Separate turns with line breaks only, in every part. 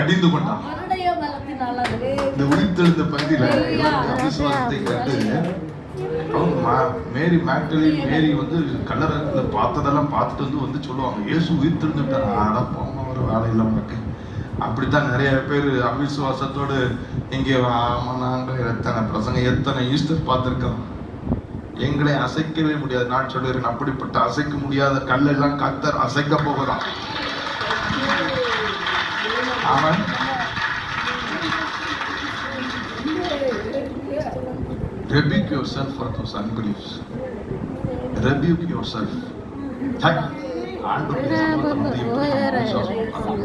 கடிந்து கொண்டான். இந்த உயிர்த்தெழுந்த பகுதியில அவிசுவாசத்தை கண்டு அவங்க மேரி மேக்டலின் மேரி வந்து கல்லறையில பார்த்ததெல்லாம் பார்த்துட்டு வந்து சொல்லுவாங்க, இயேசு உயிர்த்தெழுந்துட்டார். ஆடப்போம் ஒரு வேலையில் உனக்கு. அப்படித்தான் நிறைய பேர் அவிசுவாசத்தோடு இங்கே நாங்கள் எத்தனை பிரசங்க எத்தனை ஈஸ்டர் பார்த்துருக்கோம். எங்களை அசைக்கவே முடியாது. நான் சொல்லுறேன், அப்படிப்பட்ட அசைக்க முடியாத கல்லெல்லாம் கர்த்தர் அசைக்க போகிறான். ஆமென். Rebuke yourself for those unbeliefs. Rebuke yourself.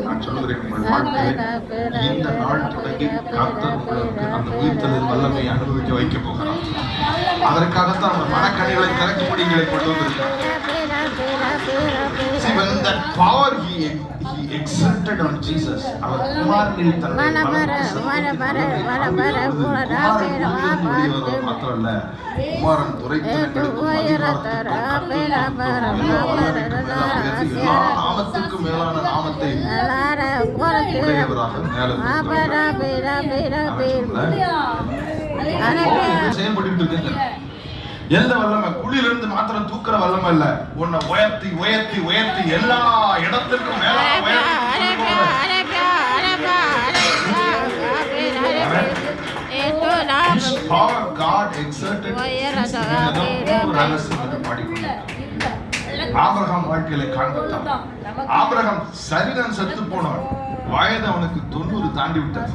நான் சொல்லுகிறேன், உங்கள் வாழ்க்கையில் இந்த நாள் தொடங்கி கர்த்தர் உங்களுக்கு அந்த உயிர்த்தெழுதல் வல்லமை அனுபவிக்க வைக்க போகிறார். அதற்காகத்தான் அந்த மனக்கணிகளை திறக்கும்படிகளை கொண்டு வந்திருக்கிறார். See, when that power he exerted on Jesus, அவர் குமாரனில் தன்னுடைய மாத்திரமல்ல, குமாரன் எல்லா நாமத்துக்கும் மேலான நாமத்தை உடையவராக செயல்பட்டு இருக்கு. எந்த வல்லமை குழியிலிருந்து மாத்திரம் தூக்குற வல்லமை இல்ல, உன்னை உயர்த்தி உயர்த்தி உயர்த்தி எல்லா இடத்திற்கும் மேலான ஆபிரகாம் வாழ்க்கையில காண்பித்தான். ஆபிரகாம் சரீரம் செத்து போனவன், வயது அவனுக்கு 90 தாண்டி விட்டது.